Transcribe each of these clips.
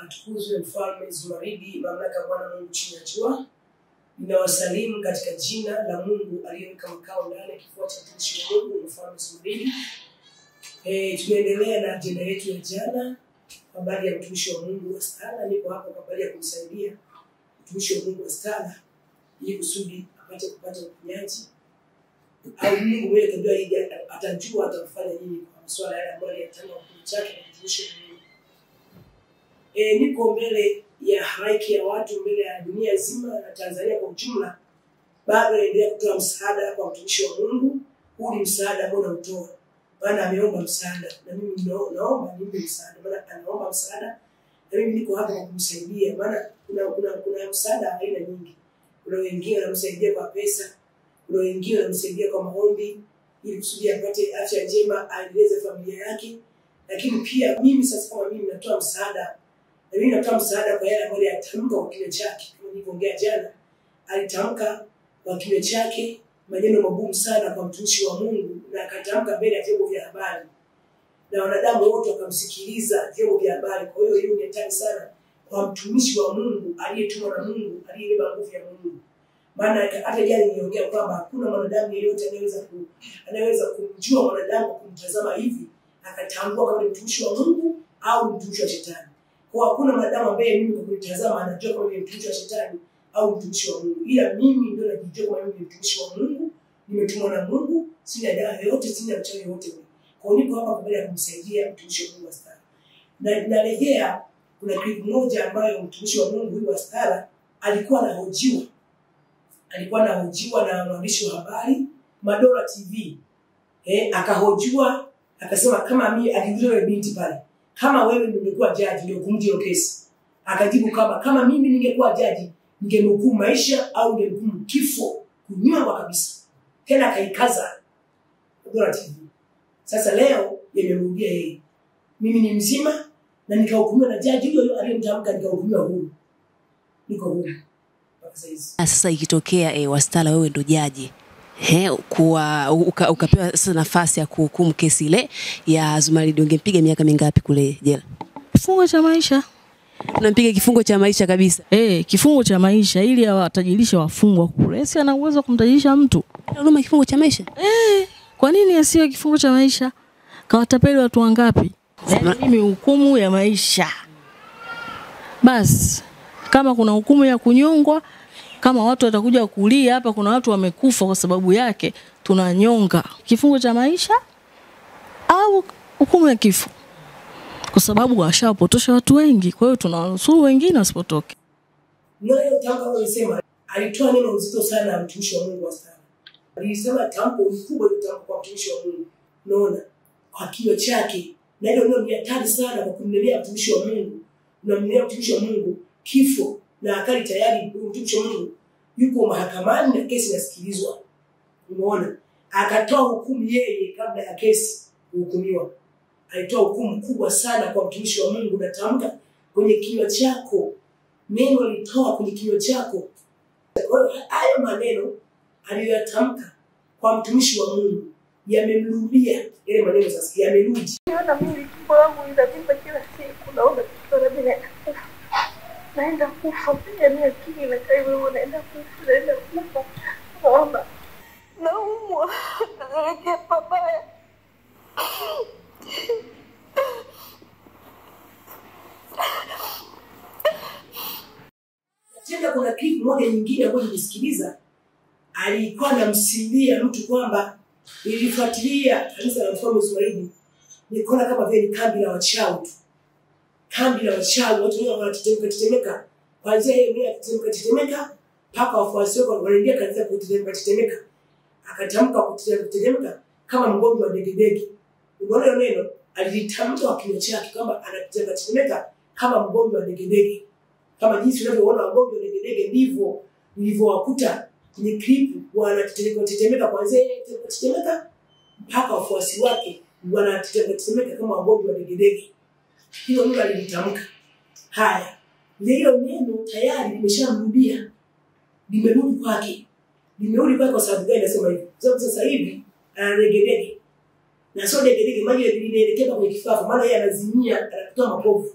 Atukuzwe Mfalme Zumaridi, mamlaka Bwana Mungu chini ya jua. Ninawasalimu katika jina la Mungu aliyeweka makao ndani ya kifua cha mtumishi wa Mungu Mfalme Zumaridi. Tunaendelea na ajenda yetu ya jana, habari ya mtumishi wa Mungu wa Stara. Niko hapo kwa ajili ya kumsaidia mtumishi wa Mungu wa Stara ili kusudi apate kupata uponyaji. Au Mungu mwenyewe ndio atajua atafanya nini kwa masuala yale ambayo yanataka kuja chake na mtumishi wa Mungu. Niko mbele ya halaiki ya watu, mbele ya dunia nzima na Tanzania kwa ujumla. Bado naendelea kutoa msaada kwa mtumishi wa Mungu. Huu ni msaada ambao nautoa. Maana ameomba msaada na mimi naomba nimpe msaada. Maana anaomba msaada na mimi niko hapa kwa kumsaidia. Maana kuna msaada aina nyingi. Kuna wengine wanamsaidia kwa pesa, kuna wengine wanamsaidia kwa maombi ili kusudi apate afya njema, aendeleze familia yake. Lakini pia mimi sasa kama mimi natoa msaada. Na mimi natoa msaada kwa yale ambayo alitamka kwa kinywa chake. Kama nilivyoongea jana, alitamka kwa kinywa chake maneno magumu sana kwa mtumishi wa Mungu, na akatamka mbele ya vyombo vya habari. Na wanadamu wote wakamsikiliza vyombo vya habari. Kwa hiyo ni hatari sana kwa mtumishi wa Mungu aliyetumwa na Mungu, aliyebeba nguvu ya Mungu. Maana hata jana niliongea kwamba hakuna mwanadamu yeyote anayeweza kumjua mwanadamu kumtazama hivi akatambua kama ni mtumishi wa Mungu au mtumishi wa shetani. Kwa hakuna mwanadamu ambaye mimi kwa kunitazama anajua kama ni mtumishi wa shetani au mtumishi wa Mungu. Ila mimi ndio najijua kama mimi ni mtumishi wa Mungu, nimetumwa na Mungu, sina dawa yoyote, sina mchawi yoyote. Kwa hiyo niko hapa kwa ajili ya kumsaidia mtumishi wa Mungu wa Stara. Na narejea, kuna clip moja ambayo mtumishi wa Mungu huyu wa Stara alikuwa anahojiwa. Alikuwa anahojiwa na mwandishi wa habari Madola TV. Akahojiwa, akasema kama mimi aliulizwa binti pale, kama wewe ningekuwa jaji ndio kumtia kesi. Akajibu kama mimi ningekuwa jaji ningemhukumu maisha au ningemhukumu kifo, kunyongwa kabisa. Tena akaikaza Madola TV. Sasa leo yamemrudia yeye. Mimi ni mzima na nikahukumiwa na jaji huyo aliyemtamka, nikahukumiwa huru. Niko huru. Sasa ikitokea wa Stara wewe ndo jaji, ukapewa sasa nafasi ya kuhukumu kesi ile ya Zumaridi, ungempiga miaka mingapi kule jela? Kifungo cha maisha. Unampiga kifungo cha maisha kabisa? Kifungo cha maisha ili awatajirishe wafungwa kule. Si ana uwezo kumtajirisha mtu. Unaloma kifungo cha maisha? Kwa nini asiwe kifungo cha maisha? Kawatapeli watu wangapi? Mimi hukumu ya maisha. Basi kama kuna hukumu ya kunyongwa, kama watu watakuja kulia hapa kuna watu wamekufa kwa sababu yake, tunanyonga. Kifungo cha maisha au hukumu ya kifo. Kwa sababu washapotosha watu wengi, kwa hiyo tunawasuru wengine wasipotoke. Leo tamko alisema alitoa neno nzito sana mtumishi wa Mungu wa Stara. Alisema tamko kubwa litamko kwa mtumishi wa Mungu. Unaona? Kwa kinywa chake. Na hilo ndio ni hatari sana kwa kumlelea mtumishi wa Mungu. Unamlelea mtumishi wa Mungu kifo, na akali tayari mtumishi wa Mungu yuko mahakamani na kesi inasikilizwa. Umeona? Akatoa hukumu yeye kabla ya kesi kuhukumiwa. Alitoa hukumu kubwa sana kwa mtumishi wa Mungu. Natamka kwenye kinywa chako, neno alitoa kwenye kinywa chako. Kwa hiyo hayo maneno aliyotamka kwa mtumishi wa Mungu yamemrudia, ile maneno sasa yamerudi. Naona mimi kipo wangu nitatimba kila siku, naomba kitu bila naenda kufa pia, ni akili na kai wewe naenda kufa, naomba naumwa naelekea pabaya. Tena kuna clip moja nyingine ambayo nilisikiliza, alikuwa anamsimulia mtu kwamba nilifuatilia kanisa la Mfalme Zumaridi, nikaona kama vile kambi la wachawi tu. Kambi la wachawi, watu wengi wanatetemeka. Kwanza yeye tetemeka mpaka wafuasi wake wanaingia kanisa kutetemeka. Akatamka kutetemeka kama mgongo wa degedege. Unaona neno alitamka kwa kinywa chake kwamba anatetemeka kama mgongo wa degedege. Kama jinsi unavyoona wagonjwa wa degedege ndivyo nilivyowakuta kwenye clip, wanatetemeka kwanza tetemeka mpaka wafuasi wake wanatetemeka kama wagonjwa wa degedege. Hilo neno alitamka. Haya, leo neno tayari limeshamrudia. Limerudi kwake. Limerudi kwake kwa sababu gani nasema hivi? Sababu sasa hivi anadegedege. Na sio degedege, maji yanaelekea kwenye kifafa, maana yeye anazimia, anatoa mapovu.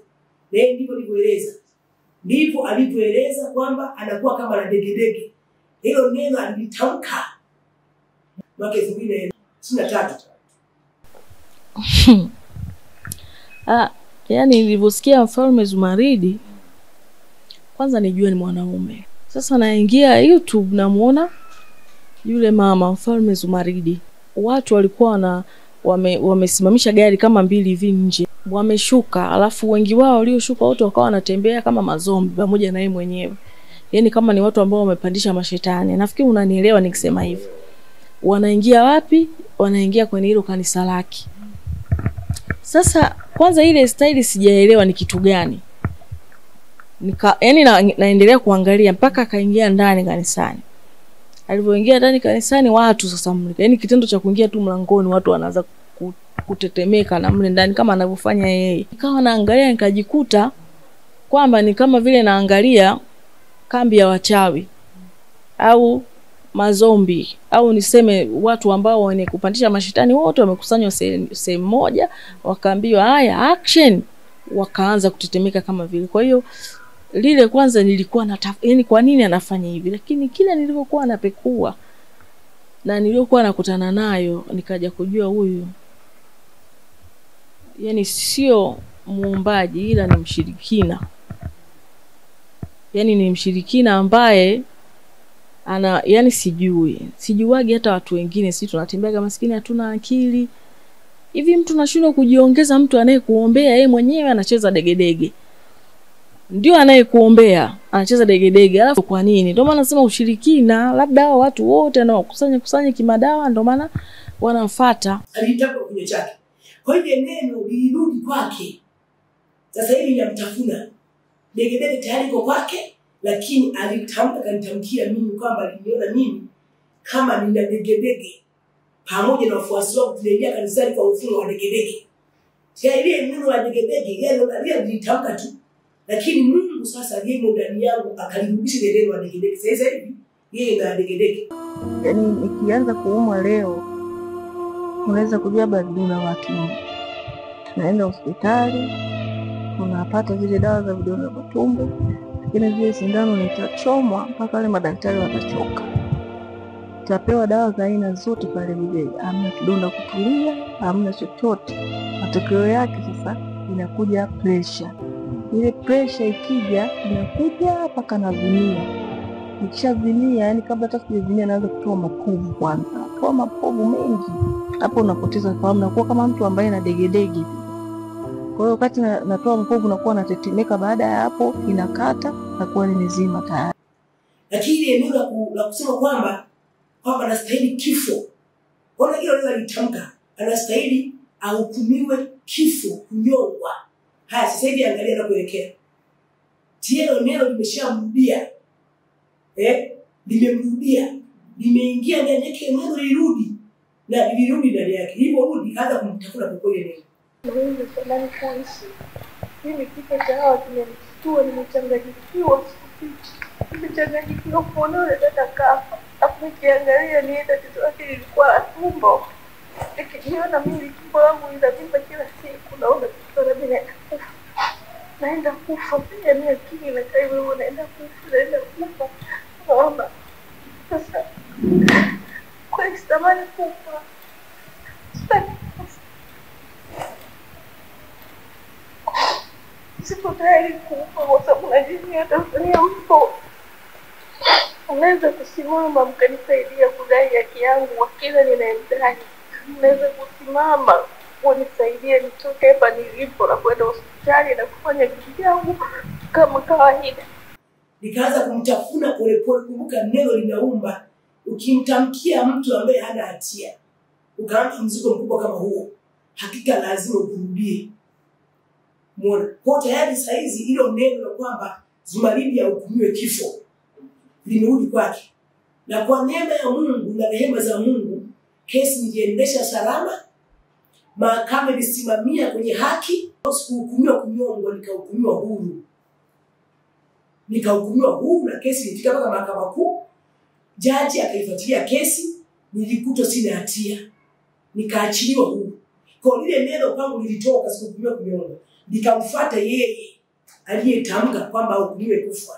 ndivyo alivyoeleza. Ndipo alivyoeleza kwamba anakuwa kama na degedege. Hilo neno alitamka mwaka 2023. Yani nilivyosikia Mfalme Zumaridi, kwanza nijue ni mwanaume. Sasa naingia YouTube namuona yule mama Mfalme Zumaridi. Watu walikuwa wamesimamisha gari kama 2 hivi nje. Wameshuka, alafu wengi wao walioshuka wote wakawa wanatembea kama mazombi pamoja na yeye mwenyewe. Yaani kama ni watu ambao wamepandisha mashetani. Nafikiri unanielewa nikisema hivyo. Wanaingia wapi? Wanaingia kwenye hilo kanisa lake. Sasa kwanza ile style sijaelewa ni kitu gani. Naendelea kuangalia mpaka akaingia ndani kanisani. Alipoingia ndani kanisani watu sasa mlika. Yaani kitendo cha kuingia tu mlangoni watu wanaanza kutetemeka na mle ndani kama anavyofanya yeye. Nikawa naangalia nikajikuta kwamba ni kama vile naangalia kambi ya wachawi au mazombi au niseme watu ambao wenye kupandisha mashetani wote wamekusanywa sehemu moja, wakaambiwa haya action, wakaanza kutetemeka kama vile. Kwa hiyo lile kwanza nilikuwa yani kwa nini anafanya hivi, lakini kila nilivyokuwa napekua na niliokuwa nakutana nayo nikaja kujua huyu yani sio muombaji ila ni mshirikina. Yani ni mshirikina ambaye yani sijuagi hata watu wengine, sisi tunatembea kama maskini hatuna akili. Hivi mtu anashindwa kujiongeza, mtu anayekuombea yeye mwenyewe anacheza degedege. Ndio anayekuombea anacheza degedege. Alafu kwa nini? Ndio maana nasema ushirikina, labda hao watu wote kusanya kimadawa ndio maana wanamfuata. Alitaka kwenye chake. Kwa hiyo neno lirudi kwake. Sasa hivi ninamtafuna. Degedege tayari kwa kwake, lakini kanitamkia mimi kwamba aliniona mimi kama nina degedege. Pamoja na wafuasi wangu tuliingia kanisani kwa mfumo wa degedege. Sasa ile neno la degedege yeye nilitamka tu. Lakini Mungu sasa yeye ndani yangu akalirudisha neno la degedege. Sasa hivi yeye ndio degedege. Yaani nikianza kuumwa leo unaweza kujua badala wake. Naenda hospitali, unapata zile dawa za vidonda vya tumbo, lakini zile sindano nitachomwa mpaka wale madaktari watachoka. Tapewa dawa za aina zote pale vile, hamna kidonda kutulia, hamna chochote. Matokeo yake sasa inakuja pressure. Ile pressure ikija inakuja mpaka nazimia. Nikishazimia, yani kabla hata sijazimia naanza kutoa mapovu kwanza. Toa mapovu mengi. Hapo unapoteza fahamu, nakuwa kama mtu ambaye ana degedege. Kwa hiyo wakati natoa mapovu nakuwa natetemeka, baada ya hapo inakata na kuwa nimezima tayari. Lakini eneo la kusema kwamba anastahili kifo. Ona hilo neno litamka, anastahili ahukumiwe kifo, kunyongwa. Haya sasa hivi angalia na kuelekea. Tio neno limeshamrudia. Limemrudia. Limeingia ndani yake, neno lirudi. Na lirudi ndani yake. Hivyo rudi hata kumtafuna kwa kweli neno. Mimi nadhani kuishi. Mimi kitu cha hawa kimenitua, nimechanganyikiwa siku hizi. Nimechanganyikiwa kuona dada kafa. Hapo nikiangalia ni tatizo lake lilikuwa tumbo. Nikijiona mimi tumbo langu linavimba kila siku, naona kitu mimi naenda kufa. Pia ni akili na kai wewe naenda kufa. Naona sasa kwa istamani kufa. Sipo tayari kufa kwa sababu najua Tanzania mpo. Unaweza kusimama mkanisaidia kudai haki yangu, wakila ninayemdai. Unaweza kusimama unisaidie nitoke hapa nilipo na kwenda hospitali na kufanya kitu changu kama kawaida. Nikaanza kumtafuna polepole. Kumbuka neno linaumba. Ukimtamkia mtu ambaye hana hatia, ukaanza mzigo mkubwa kama huo, hakika lazima ukurudie. Muone. Kwa tayari saizi hilo neno la kwamba Zumaridi ahukumiwe kifo limerudi kwake. Na kwa neema ya Mungu na rehema za Mungu, kesi niliendesha salama. Mahakama ilisimamia kwenye haki, sikuhukumiwa kunyongwa, nikahukumiwa huru. Nikahukumiwa huru na kesi ilifika mpaka mahakama kuu. Jaji akaifuatilia kesi, nilikutwa sina hatia. Nikaachiliwa huru. Kwa lile neno kwangu lilitoka, sikuhukumiwa kunyongwa. Nikamfuata yeye aliyetamka kwamba hukumiwe kufa.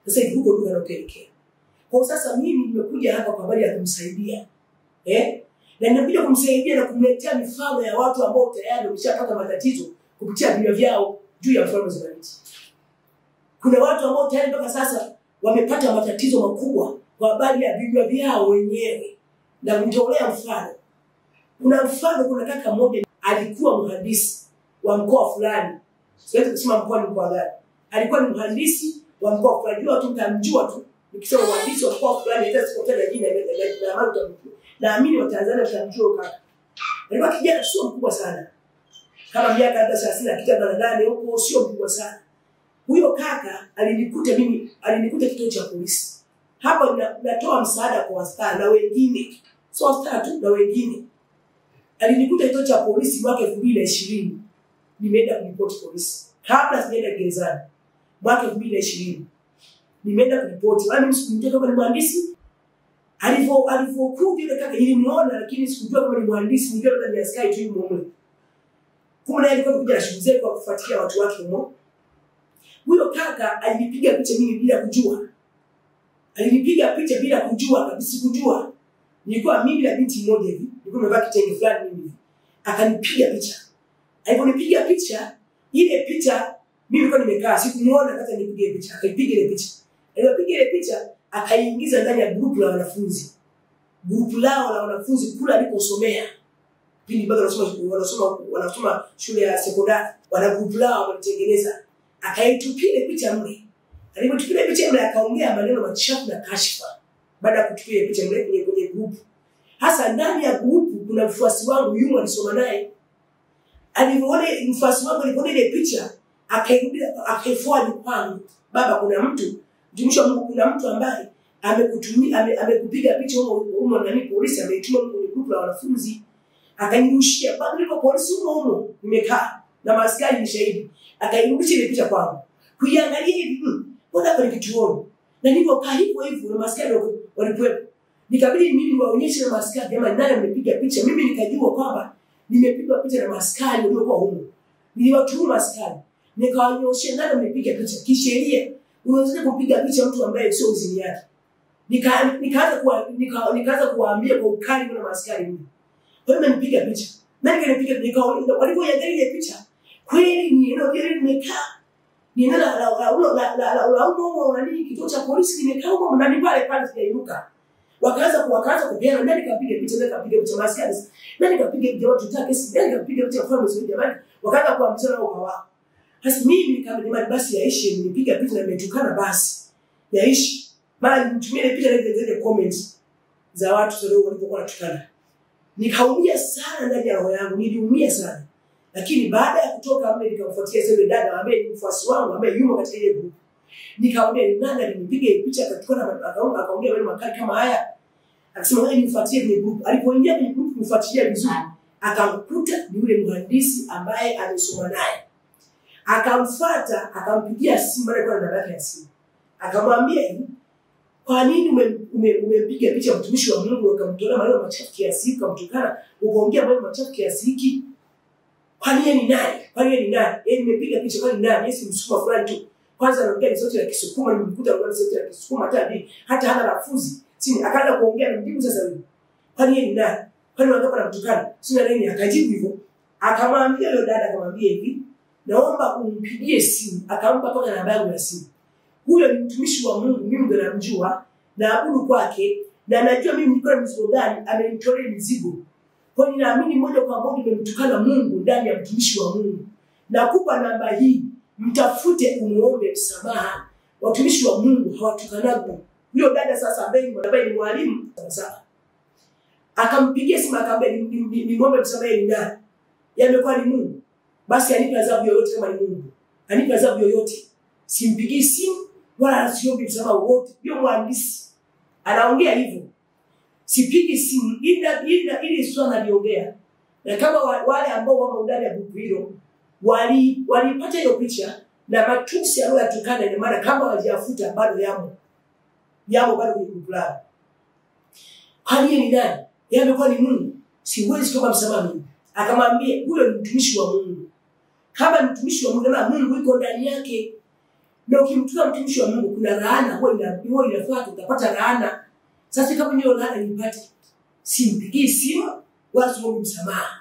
Sasa hivi huko ndio anaelekea. Kwa sasa mimi nimekuja hapa kwa habari ya kumsaidia. Na nimekuja kumsaidia na kumletea mifano ya watu ambao tayari wameshapata matatizo kupitia vinywa vyao juu ya mfano za miti. Kuna watu ambao tayari mpaka sasa wamepata matatizo makubwa kwa habari ya vinywa vyao wenyewe. Na nitolea mfano. Kuna mfano, kuna kaka mmoja alikuwa mhandisi wa mkoa fulani. Siwezi kusema mkoa ni mkoa gani. Alikuwa ni mhandisi wa mkoa fulani. Watu mtamjua tu. Nikisema mhandisi wa mkoa fulani hata sikotaja jina la mtu mtamjua. Naamini Watanzania watamjua kaka. Alikuwa kijana sio mkubwa sana. Kama miaka hata 30 kitanda ndani huko sio mkubwa sana. Huyo kaka alinikuta kituo cha polisi. Hapa natoa msaada kwa wastani na wengine. Sio wastani tu na wengine. Alinikuta kituo cha polisi mwaka 2020. Nimeenda kuripoti polisi. Kabla sijaenda gerezani. Mwaka 2020. Nimeenda kuripoti. Wala mimi sikumjua kama ni mhandisi. Alipokuja yule kaka nilimuona lakini sikujua kama ni mhandisi, nijua kama ni askari tu yumo. Kumbe alikuwa kuja na shughuli zake kwa kufuatilia watu wake huko. Huyo kaka alinipiga picha mimi bila kujua. Alinipiga picha bila kujua kabisa, kujua. Nilikuwa mimi na binti mmoja hivi, nilikuwa nimevaa kitenge fulani mimi hivi. Akanipiga picha. Aliponipiga picha, ile picha mimi nilikuwa nimekaa, sikumuona hata nipige picha. Akaipiga ile picha. Alipopiga ile picha, akaingiza ndani ya grupu la wanafunzi. Grupu lao la wanafunzi kula aliposomea. Pindi bado wanasoma shule ya sekondari, wana grupu lao walitengeneza. Akaitupia ile picha mle. Alipotupia ile picha mle akaongea maneno machafu na kashfa. Baada ya kutupia ile picha mle kwenye grupu. Hasa ndani ya grupu kuna mfuasi wangu yumo alisoma naye. Alipoona mfuasi wangu alipoona ile picha, akairudia akaifuadi kwangu. Baba, kuna mtu, mtumishi wa Mungu, kuna mtu ambaye amekupiga picha humo na mimi polisi ameituma kwenye grupu la wanafunzi. Akanirushia bado niko polisi humo nimekaa na maaskari ni shahidi. Akairudisha ile picha kwangu. Kuiangalia hivi, mbona kwa kituoni? Na nilipokaa hivyo na maaskari walipoepo. Nikabidi mimi niwaonyeshe na maaskari jamani nani amepiga picha. Mimi nikajua kwamba nimepiga picha na maaskari waliokuwa humo. Niliwatuma maaskari. Nikawaonyesha nani amepiga picha. Kisheria unaweza kupiga picha mtu ambaye sio uzini yake. Nikaanza kuwaambia kwa ukali na maaskari mimi. Kwa hiyo nipiga picha. Nani kanipiga nikaona walipoangalia ile picha. Kweli ni eneo ile limekaa. Ni eneo la nini kituo cha polisi limekaa huko ndani pale sijainuka. Wakaanza kupiana nani kapiga picha maaskari. Nani kapiga picha watu tutake si nani kapiga picha kwa mzee jamani. Wakaanza kuamsana wao kwa wao. Sasa mimi kama jamani basi yaishi nipiga picha na nimetukana basi. Yaishi. Mara nitumie ile picha na zile comments za watu sio walipokuwa wanatukana. Nikaumia sana ndani ya roho yangu, niliumia sana. Lakini baada ya kutoka mimi nikamfuatia yule dada ambaye ni mfuasi wangu ambaye yumo katika ile group. Nikamwambia ni nani alinipiga picha akatukana akaongea maneno makali kama haya. Akasema wewe nifuatie ile group. Alipoingia kwenye group kumfuatilia vizuri, akamkuta ni yule mhandisi ambaye alisoma naye. Akamfuata, akampigia simu baada ya namba yake ya simu. Akamwambia hivi, kwa nini umepiga picha mtumishi wa Mungu ukamtolea maneno machafu kiasi hiki ukamtukana ukaongea maneno machafu kiasi hiki? Kwa nini ni nani? Kwa nini ni nani? Yeye nimepiga picha kwa nini nani? Yesu msukuma fulani tu. Kwanza anaongea ni sauti ya Kisukuma, nimekuta kwa sauti ya Kisukuma hata hana lafuzi. Sini akaanza kuongea na mjibu sasa hivi. Kwa nini ni nani? Kwa nini wanataka kumtukana? Sina nini akajibu hivyo. Akamwambia yule dada akamwambia hivi, naomba umpigie simu. Akampa kwa namba yangu ya simu. Huyo ni mtumishi wa Mungu, mimi ndo namjua na abudu kwake na najua mimi niko na mzigo gani amenitolea mizigo. Kwa hiyo ninaamini moja kwa moja nimemtukana Mungu ndani ya mtumishi wa Mungu. Nakupa namba hii, mtafute umuombe msamaha. Watumishi wa Mungu hawatukanagi. Huyo dada sasa ambaye ni mwalimu sasa. Akampigia simu akamwambia ni muombe msamaha ni nani? Yamekuwa ni Mungu. Basi anipe adhabu yoyote kama ni Mungu. Anipe adhabu yoyote. Simpigi simu wala siombi msamaha wote. Hiyo mhandisi anaongea hivyo. Sipigi simu ili swala aliongea. Na kama wale ambao wako ndani ya grupu hilo walipata hiyo picha na matusi aliyotukana, ina maana kama hawajafuta bado yamo bado kwenye grupu lao. Kwa nini ni nani? Yamekuwa ni Mungu. Siwezi kuomba msamaha mimi. Akamwambia huyo ni mtumishi wa Mungu. Kama mtumishi wa Mungu na Mungu yuko ndani yake. Na ukimtuka mtumishi wa Mungu kuna laana huwa inafuata, utapata laana. Sasa kama hiyo laana nipate, simpigii simu wala siombi msamaha.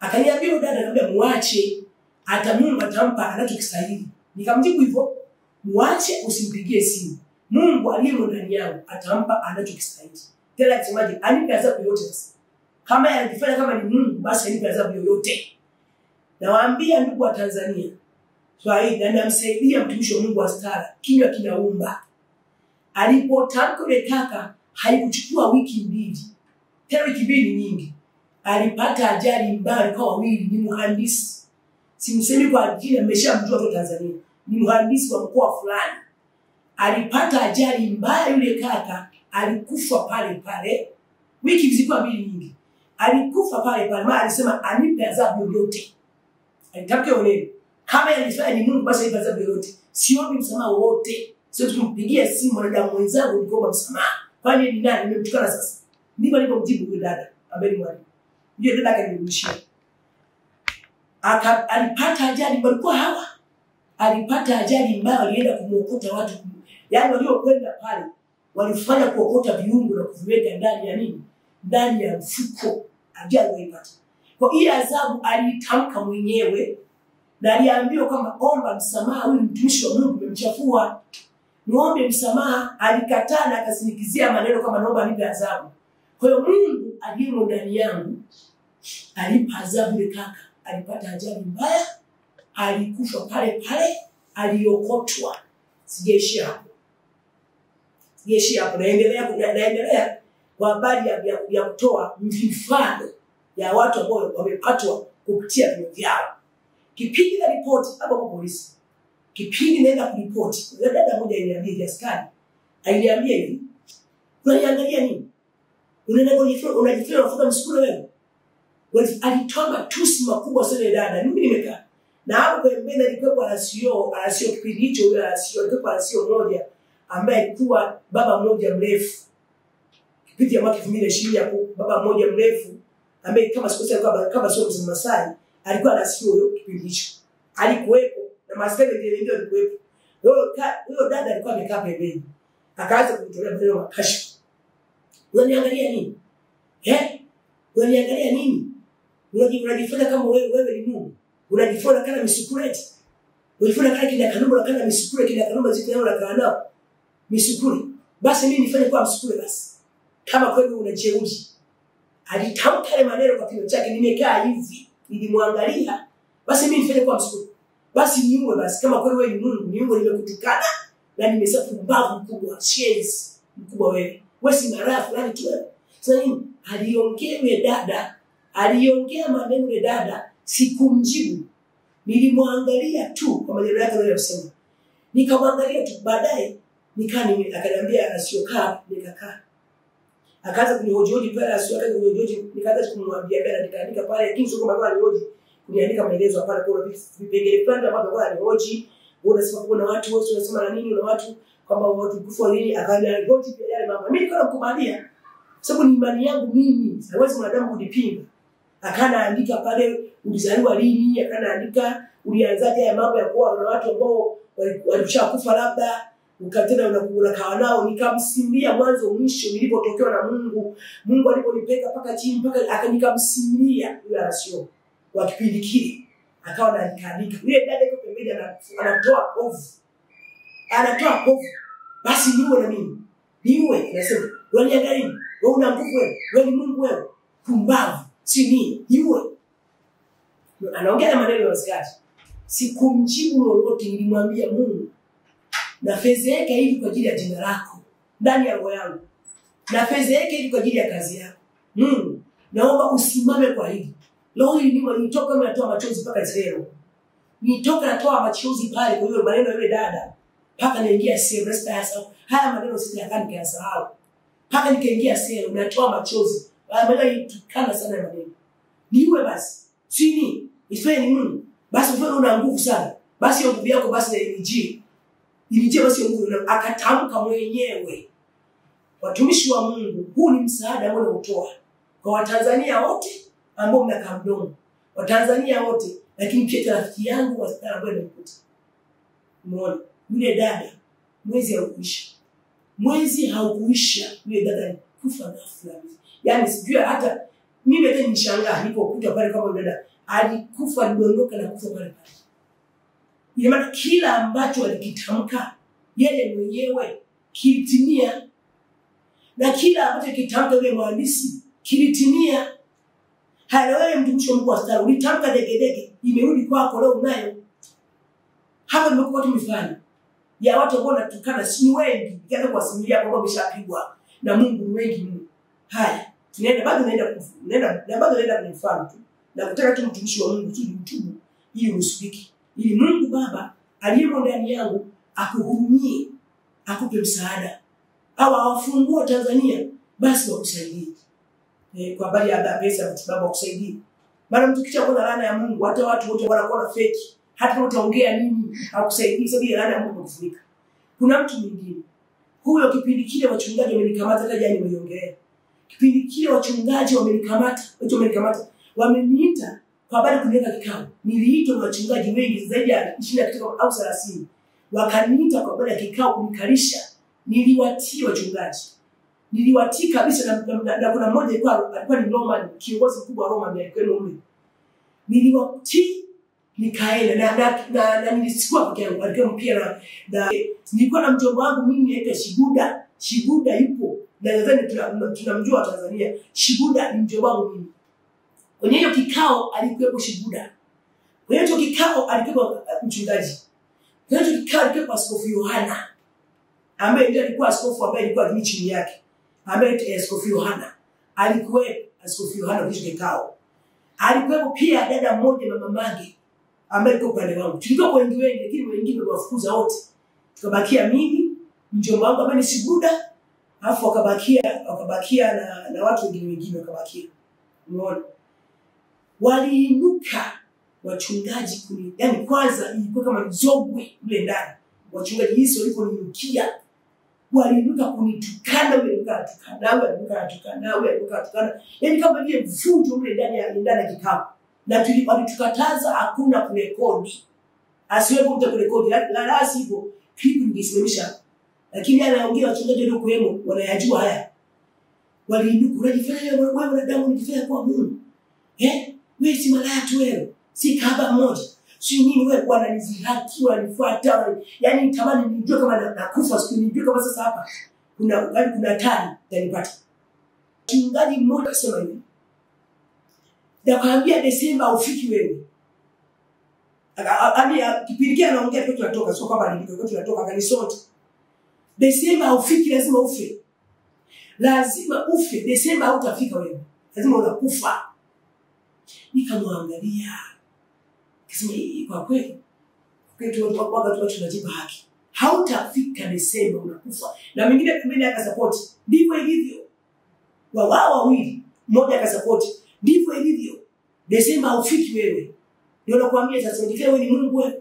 Akaniambia dada, akamwambia muache, hata Mungu atampa anachokistahili. Nikamjibu hivyo, muache, usimpigie simu. Mungu aliyemo ndani yangu atampa anachokistahili. Tena akisemaje, anipe adhabu yote sasa. Kama anajifanya kama ni Mungu, basi anipe adhabu yoyote. Nawaambia ndugu wa Tanzania, Swahili anamsaidia mtumishi wa Mungu wa stara, kinywa kinaumba. Alipotamka ile kaka, haikuchukua wiki mbili. Tena wiki mbili nyingi. Alipata ajali mbaya kwa wawili, ni mhandisi. Simsemi kwa ajili ameshamjua tu Tanzania. Ni mhandisi wa mkoa fulani. Alipata ajali mbaya yule kaka, alikufa pale pale. Wiki zilikuwa mbili nyingi. Alikufa pale pale, maana alisema anipe adhabu yoyote. Alitaka yule kama alifanya ni Mungu basi anipe adhabu yoyote. Siombi msamaha wote. Sio tumpigie simu mwanadamu mwenzangu nikuomba msamaha. Kwani ni nani nimemtukana sasa? Ndipo alipomjibu yule dada, ambaye ni mwalimu. Yule dada akanirudishia. Alipata ajali walikuwa hawa. Alipata ajali mbaya, walienda kumuokota watu. Yaani waliokwenda pale walifanya kuokota viungo na kuviweka ndani ya nini? Ndani ya mfuko. Ajali walipata. Kwa hiyo adhabu alitamka mwenyewe na aliambiwa kwamba omba msamaha, huyu mtumishi wa Mungu umemchafua. Muombe msamaha, alikataa na akasinikizia maneno kama naomba nipe adhabu. Kwa hiyo Mungu aliyemo ndani yangu alipa adhabu ile kaka. Alipata ajali mbaya, alikufa pale pale, aliokotwa. Sijeshi hapo. Naendelea kwa habari ya kutoa mifano ya watu ambao wamepatwa kupitia vile vyao. Kipindi na ripoti hapo kwa polisi. Kipindi naenda kuripoti. Dada moja iliniambia askari. Aliniambia hivi, "Unaniangalia nini? Unajifunza unafuta msukule wewe?" Alitoa matusi makubwa sana dada. Mimi nimekaa. Na hapo pembeni alikuwa RCO kipindi hicho, yule RCO alikuwa RCO mmoja ambaye alikuwa baba mmoja mrefu. Kipindi ya mwaka 2020 hapo baba mmoja mrefu ambaye kama sikosi kama sio Mmasai alikuwa RCO huyo kipindi hicho. Alikuwepo na maskari ndio alikuwepo. Huyo dada alikuwa amekaa pembeni. Akaanza kumtolea maneno makashifu. Unaniangalia nini? Unaniangalia nini? Unajifanya kama wewe ni Mungu. Unajifanya kana misukureti. Unajifanya kana kina kanumba kana misukure kina kanumba zikao na kana misukure. Basi mimi nifanye kwa msukure basi. Kama kweli unacheuri. Alitamka ile maneno kwa kinywa chake, nimekaa hivi, nilimwangalia. Basi mimi nifanye kwa msukure. Basi niue basi kama kweli wewe ni Mungu, niue nimekutukana na nimesafu mbavu mkubwa, shades mkubwa wewe. Wewe si mara fulani tu wewe. Sasa nini? Aliongea maneno ya dada, sikumjibu. Nilimwangalia tu kwa maneno yake aliyosema. Nikamwangalia tu, baadaye akaniambia asiokaa, nikakaa. Akaanza kunihoji pale, asiokaa kunihoji, nikaanza kumwambia bana, nikaandika pale, lakini sio kama alihoji, kuniandika maelezo pale kwa vipengele fulani ambavyo kwa alihoji, unasema kuna watu wote wanasema na nini, na watu kwamba watu kufa nini, akanihoji pia yale mambo. Mimi nikaona kukubalia. Sababu ni imani yangu mimi, hawezi mwanadamu kunipinga. Akanaandika pale ulizaliwa lini, akanaandika ulianzaje ya mambo ya kuwa na watu ambao walishakufa labda, ukatenda unakaa nao. Nikamsimbia mwanzo mwisho nilipotokewa na Mungu. Mungu aliponipeka paka chini mpaka akanikamsimbia yule RCO kwa kipindi kile. Akawa anaandika. Yule dada yuko pembeni anatoa povu. Anatoa povu. Basi niwe na mimi. Niwe nasema, "Unaniangalia nini? Wewe una nguvu wewe. Wewe ni Mungu wewe." Pumbavu. Si nini? Niwe. Anaongea maneno ya askari. Sikumjibu lolote, nilimwambia Mungu, nafezeeka hivi kwa ajili ya jina lako ndani ya roho yangu. Nafezeeka hivi kwa ajili ya kazi yako. Mungu, naomba usimame kwa hili. Leo hili nitoka natoa machozi mpaka zero. Nitoka natoa machozi pale kwa hiyo maneno yule dada. Paka naingia sero sasa. Haya maneno sitakani kiasahau. Paka nikaingia sero natoa machozi. Baada itukana sana ya maneno. Niwe basi. Sini, ifanye Mungu. Basi ufanye una nguvu sana. Basi nguvu yako basi na inijie. Inijie basi nguvu, akatamka mwenyewe. Watumishi wa Mungu, huu ni msaada ambao unatoa kwa Watanzania wote ambao mnakaa mdomo. Watanzania wote Lakini pia rafiki yangu wa Stara ambaye nimekuta. Umeona? Yule dada mwezi haukuisha. Mwezi haukuisha yule dada alikufa ghafla. Yaani sijui hata mimi hata nishangaa nilipokuta pale kama dada alikufa alidondoka na kufa pale pale. Ina maana kila ambacho alikitamka yeye mwenyewe kilitimia. Na kila ambacho kitamka yule mhandisi kilitimia. Haya wewe mtumishi wa Mungu wa Stara ulitamka degedege imerudi kwako leo unayo. Hapa nimekuwa tu mifano ya watu ambao wanatukana si wengi, nikaanza kuwasimulia kwamba wameshapigwa na Mungu ni wengi mno. Haya, tunaenda bado naenda kwenye mfano tu. Na kutaka tu mtumishi wa Mungu tu mtubu ili usubiki. Ili Mungu Baba aliyemo ndani yangu akuhurumie, akupe msaada. Au awafungue Tanzania basi wakusaidie. Kwa habari ya pesa ya matibabu wakusaidie. Maana mtu kicha kuna laana ya Mungu, hata watu wote wanakuwa na fake. Hata utaongea nini hakusaidii sababu ya laana ya Mungu kufunika. Kuna mtu mwingine. Huyo kipindi kile wachungaji wamenikamata hata jana nimeiongelea. Kipindi kile wachungaji wamenikamata, wameniita kwa habari kuniweka kikao. Niliitwa na wachungaji wengi zaidi ya 20 au 30. Wakaniita kwa habari ya kikao kunikalisha. Niliwatii wachungaji. Niliwatii kabisa na kuna mmoja alikuwa ni Roman, kiongozi mkubwa wa Roman alikuwa mle. Niliwatii nikaenda na nilisikia peke yangu alikuwa pia na nilikuwa na mjomba wangu mimi anaitwa Shibuda yupo na nadhani tunamjua Tanzania. Shibuda ni mjomba wangu mimi. Kwenye hiyo kikao alikuwa Shibuda. Kwenye hiyo kikao alikuwa mchungaji. Kwenye hiyo kikao alikuwa Askofu Yohana ambaye ndiye alikuwa askofu ambaye alikuwa chini yake. Ambaye Askofu Yohana alikuwa Askofu Yohana kwenye kikao. Alikuwa pia dada mmoja mama Mage ambaye yuko pale wangu. Tulikuwa wengi lakini wengine wafukuza wote. Tukabakia mimi, mjomba wangu ambaye ni Shibuda, alafu wakabakia na watu wengine wakabakia. Unaona? Waliinuka wachungaji kuni. Yaani kwanza ilikuwa kama mzogwe mle ndani. Wachungaji hizo waliponinukia waliinuka kunitukana tukana. Yaani kama vile mfujo mle ndani ya kikao. Na walitukataza hakuna kurekodi. Asiwepo mtu kurekodi. La sivyo clip ningesimamisha. Lakini anaongea wachungaji ndio kuemo wanayajua haya. Waliinuka unajifanya wewe mwanadamu unajifanya kwa Mungu. Wewe si malaya tu wewe. Si kahaba mmoja. Si nini wewe wananizihaki wanifuata. Yaani tamani nijue kama nakufa siku nijue kama sasa hapa kuna tani nilipata. Mchungaji mmoja akasema hivi. Nakwambia Desemba ufiki wewe. Kipindi kile anaongea tu tunatoka sio kama nilikuwa tunatoka kanisoni. Desemba ufiki lazima ufe. Lazima ufe. Desemba hautafika wewe. Lazima unakufa. Nikamwangalia. Kisema kwa kweli wakati tunajipa haki. Hautafika Desemba unakufa. Na mwingine pembeni akasupport. Ndivyo ilivyo. Wao wawili, mmoja akasupport. Ndivyo ilivyo. Desemba haufiki wewe. Ndio nakwambia sasa wewe ni Mungu wewe.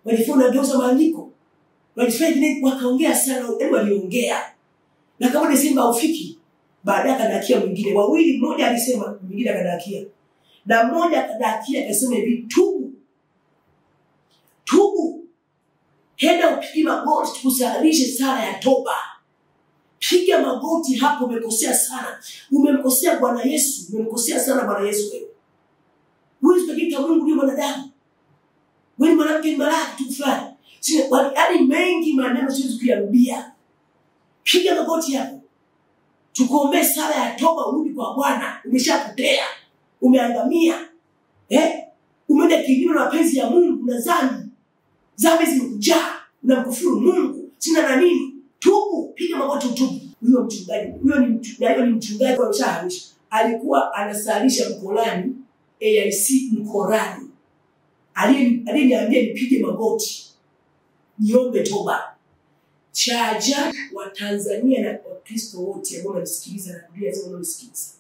Walifuna geuza maandiko. Walifanya wakaongea sana, waliongea. Na kama Desemba haufiki, baadaye akadakia mwingine. Wawili mmoja alisema, mwingine akadakia. Na mmoja akadakia akasema hivi tubu. Henda upige magoti tukusalishe sala ya toba. Piga magoti hapo umekosea sana. Umemkosea Bwana Yesu, umemkosea sana Bwana Yesu wewe. Wewe unataka Mungu ni mwanadamu. Wewe ni mwanamke ni malaki tu fulani. Sio hadi mengi maneno siwezi kuyarudia. Piga magoti hapo. Tukuombee sala ya toba urudi kwa Bwana. Umeshapotea. Umeangamia. Umeenda kinyume na mapenzi ya Mungu na dhambi. Dhambi zimekujaa. Unamkufuru Mungu. Sina na nini? Tubu, piga magoti utubu. Huyo mchungaji, huyo ni mchungaji wa mshahamisha. Alikuwa anasalisha Mkorani, AIC Mkorani. Aliniambia nipige magoti. Niombe toba. Chaja wa Tanzania na Wakristo wote ambao wanasikiliza na Biblia zao wanasikiliza.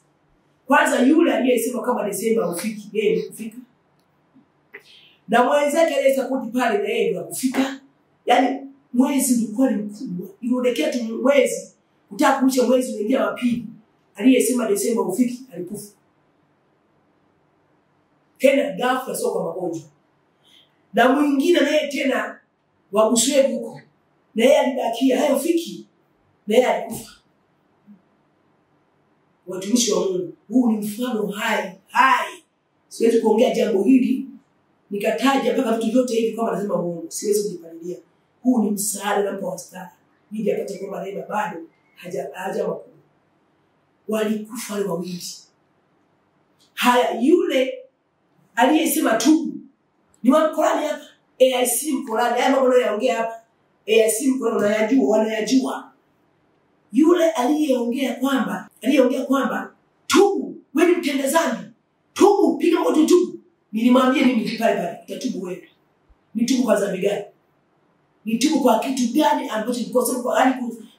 Kwanza yule aliyesema kama Desemba ufiki, yeye kufika. Na mwenzake aliyesapoti pale na yeye kufika. Yaani mwezi ulikuwa ni mkubwa. Ilionekea tu mwezi kutaka kuisha mwezi unaingia wa pili. Aliyesema Desemba ufiki alikufa. tena ghafla, sio kwa magonjwa. Na mwingine naye tena wa Buswelu huko, na yeye alibakia hayafiki, na yeye alikufa. Watumishi wa Mungu, huu ni mfano hai. Siwezi kuongea jambo hili nikataja mpaka vitu vyote hivi kama lazima Mungu, siwezi kujipalilia. Huu ni msaada na wastani ili apate kwamba neema bado haja makubwa. Walikufa wale wawili. Haya, yule aliyesema tubu ni wa Qur'ani hapa. AIC Qur'ani, haya mambo anayoongea hapa. AIC Qur'ani wanayajua. Yule aliyeongea kwamba tubu, wewe ni mtenda dhambi. Tubu, piga magoti tubu. Nilimwambia mimi pale utatubu wewe. Nitubu kwa dhambi gani? Nitubu kwa kitu gani ambacho nilikosa kwa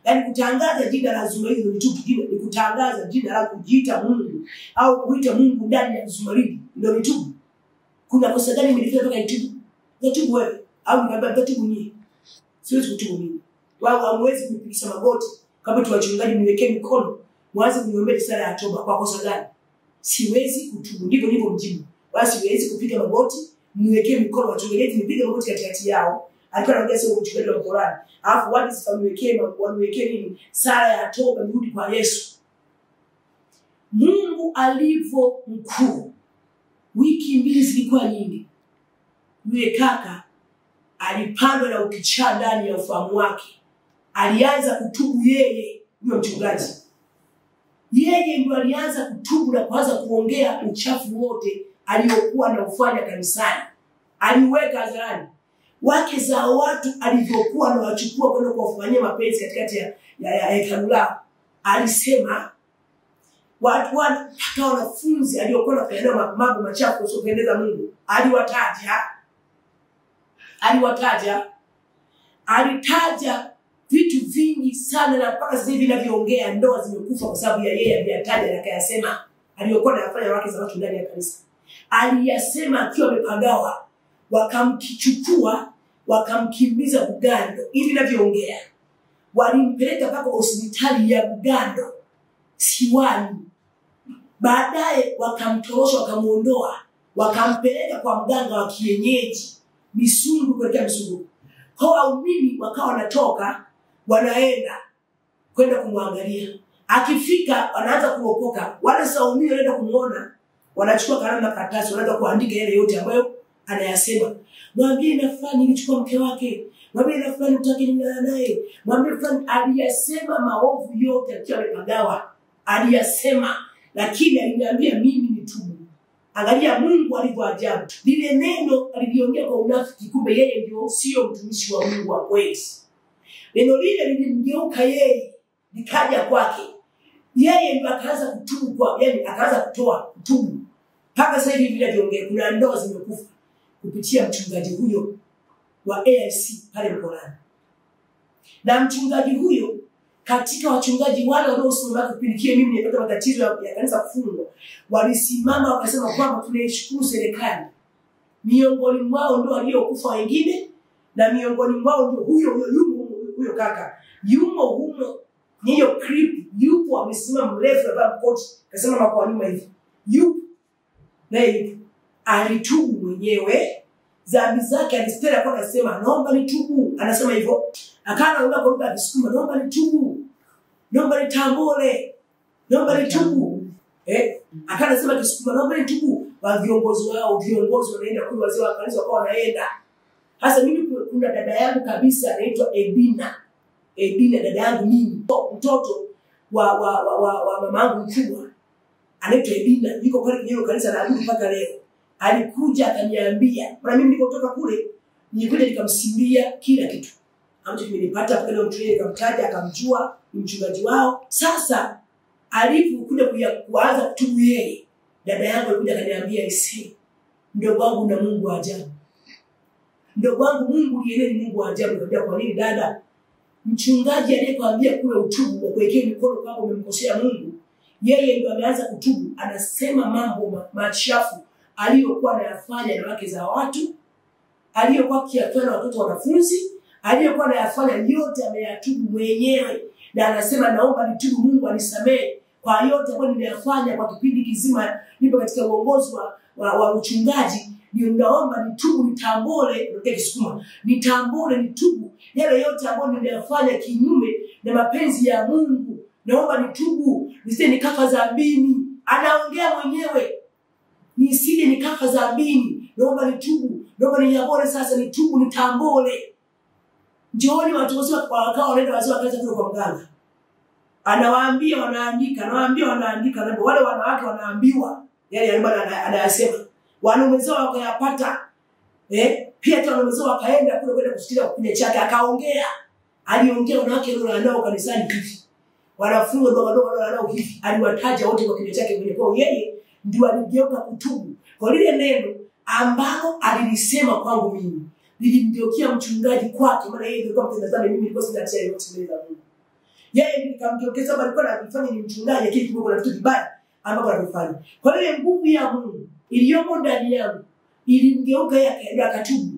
yani kutangaza jina la Zumaridi ni kutangaza jina la kujiita Mungu au kuita Mungu ndani ya Zumaridi ndio nitubu. Kuna kosa gani nilifanya mpaka nitubu? Nitubu wewe au niambia nitubu nini? Siwezi kutubu mimi. Wao hamwezi kunipigisha magoti kama tu wachungaji niwekee mikono mwanze kuniombea sala ya toba kwa kosa gani? Siwezi kutubu. Ndipo mjibu. Basi siwezi kupiga magoti niwekee mikono wachungaji nipige magoti katikati yao. Alikuwa anaongea sio uchungaji wa Qur'ani. Alafu watu waniwekee nini? Sala ya toba nirudi kwa Yesu. Mungu alivyo mkuu. Wiki mbili zilikuwa nyingi. Yule kaka alipandwa na ukichaa ndani ya ufahamu wake. Alianza kutubu yeye, huyo mchungaji. Yeye ndio alianza kutubu na kuanza kuongea uchafu wote aliokuwa anaufanya kanisani. Aliweka hadharani. Wake za watu alivyokuwa anawachukua kwenda kuwafanyia mapenzi katikati ya hekalu lao. Alisema watu hata wanafunzi aliokuwa anafanya mambo machafu yasiyopendeza Mungu, alitaja vitu vingi sana, na mpaka sasa hivi ninavyoongea ndoa zimekufa kwa sababu ya yeye aliyataja na akayasema aliokuwa anafanya wake za watu ndani ya kanisa. Aliyasema akiwa amepagawa, wakamkichukua wakamkimbiza Bugando. Hivi ninavyoongea walimpeleka mpaka hospitali ya Bugando Siwani. Baadaye wakamtorosha, wakamuondoa, wakampeleka kwa mganga wa kienyeji Misungu, kuelekea Misungu. Kwa waumini wakawa wanatoka wanaenda kwenda kumwangalia. Akifika wanaanza kuokoka. Wale waumini wanaenda kumuona, wanachukua kalamu na karatasi, wanaanza kuandika yale yote ambayo anayasema. Mwambie na fulani nilichukua mke wake. Mwambie na fulani mtaki naye. Mwambie fulani aliyasema maovu yote akiwa amepagawa. Aliyasema, lakini aliniambia mimi nitubu. Angalia Mungu alivyoajabu. Lile neno aliliongea kwa unafiki, kumbe yeye ndio sio mtumishi wa Mungu wa kweli. Neno lile lilimgeuka yeye, likaja kwake. Yeye ndio akaanza kutubu akaanza kutubu. Mpaka sasa hivi vile viongea kuna ndoa zimekufa kupitia mchungaji huyo wa AIC pale Mkolani. Na mchungaji huyo katika wachungaji wale waliosimama kupindikia mimi nipata matatizo ya kanisa kufungwa, walisimama wakasema kwamba tunaishukuru serikali. Miongoni mwao ndio waliokufa wengine, na miongoni mwao ndio huyo kaka. Humo ni hiyo clip yupo amesimama mrefu na koti kasema kwa nyuma hivi. Naye alitubu mwenyewe dhambi zake, alistera kwa anasema naomba nitubu, anasema hivyo. Akaanza kwa lugha ya Kisukuma, naomba nitubu, naomba nitambole, naomba nitubu. Akaanza Kisukuma, naomba nitubu. Wa viongozi wanaenda kule, wazee wa kanisa wao wanaenda. Hasa mimi kuna dada yangu kabisa anaitwa Edina, dada yangu mimi, mtoto wa mama yangu mkubwa anaitwa Edina, yuko pale kwenye kanisa na arudi mpaka leo. Alikuja akaniambia, na mimi nilipotoka kule nilikuja nikamsimulia kila kitu ambacho kimenipata pale. Mtu yeye akamtaja, akamjua mchungaji wao. Sasa alipokuja kuanza kutubu yeye, dada yangu alikuja akaniambia, ndogo wangu na Mungu wa ajabu. Ndogo wangu, Mungu yeye ni Mungu wa ajabu. Nikamwambia, kwa nini dada? Mchungaji aliyekwambia kule utubu, kuwekea mikono kama umemkosea Mungu, yeye ndio ameanza kutubu. Anasema mambo machafu aliyokuwa anayafanya na wake za watu, aliyokuwa akiyafanya na watoto wanafunzi, aliyokuwa anayafanya yote ameyatubu mwenyewe. Na anasema naomba nitubu, Mungu anisamehe kwa yote ambayo nimeyafanya kwa kipindi kizima nipo katika uongozi wa uchungaji, ndio naomba nitubu, nitambole, ndio Kisukuma, nitambole, nitubu yale yote ambayo nimeyafanya kinyume na mapenzi ya Mungu. Naomba nitubu, nisije nikafa dhambini. Anaongea mwenyewe, nisije nikafa dhambini. Naomba nitubu, naomba ninyabore sasa, nitubu, nitambole. Njooni watu wote wakawa wanaenda wazee wakaanza kule kwa mganga. Anawaambia wanaandika, anawaambia wanaandika, na wale wanawake wanaambiwa yale anayasema. Wanaume zao wakayapata. Pia hata wanaume zao wakaenda kule kwenda kusikiza kwenye chake, akaongea. Aliongea wanawake wale wanao kanisani hivi. Wanafunga ndogo wanao hivi. Aliwataja wote kwa kinywa chake mwenyewe. Kwa yeye ndio aligeuka kutubu. Kwa lile neno ambalo alilisema kwangu mimi, nilimgeukia mchungaji kwake, maana yeye ndio mtendazana, mimi nilikuwa sina tia yote mbele za Mungu. Yeye nikamgeukia sababu alikuwa anafanya ni mchungaji, lakini kuna vitu vibaya ambavyo anafanya. Kwa hiyo nguvu ya Mungu iliyomo ndani yangu ilimgeuka yeye akatubu.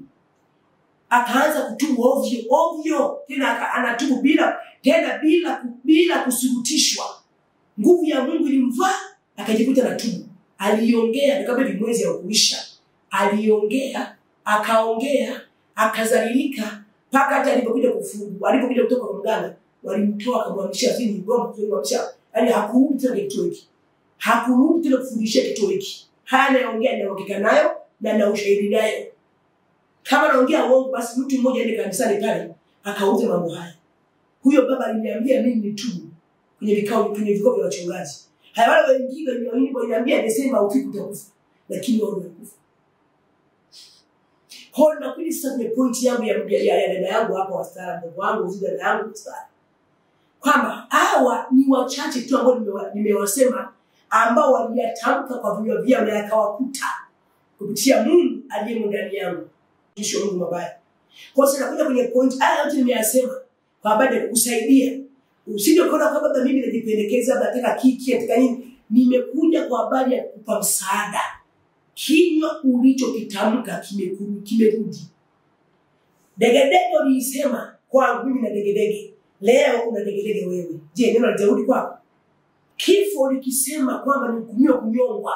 Akaanza kutubu ovyo, tena anatubu bila kusurutishwa. Nguvu ya Mungu ilimvaa, akajikuta anatubu. Aliongea kama mwezi wa kuisha. Aliongea, akaongea, akazalilika, mpaka hata alipokuja kufungwa, alipokuja kutoka kwa mganga, walimtoa akamwamsha chini ngoma kumwamsha. Yaani hakurudi tena kituo hiki. Hakurudi tena kufundisha kituo hiki. Haya anaongea na uhakika nayo na na ushahidi nayo. Kama anaongea uongo, basi mtu mmoja aende kanisani pale akauze mambo haya. Huyo baba aliniambia mimi nitubu kwenye vikao vya wachungaji. Haya wale wengine waliniambia Desemba ukiku utakufa, lakini wao wamekufa. Kwa na kuli sasa ni point yangu ya dada yangu hapa wastara, ndugu wangu dada yangu wastara, kwamba hawa ni wachache tu ambao nimewasema, ambao waliyatamka kwa vinywa vyao na yakawakuta kupitia Mungu aliye ndani yangu. Kisho Mungu mabaya. Kwa sababu nakuja kwenye point haya yote nimeyasema kwa baada ya kukusaidia. Usije ukaona kwamba mimi najipendekeza nataka kiki nataka nini. Nimekuja kwa habari ya kukupa msaada. Kinywa ulichokitamka kimerudi. Degedege ulisema kwa mimi na degedege. Leo una degedege wewe. Je, neno litarudi kwako? Kifo ulikisema kwamba nihukumiwa kunyongwa,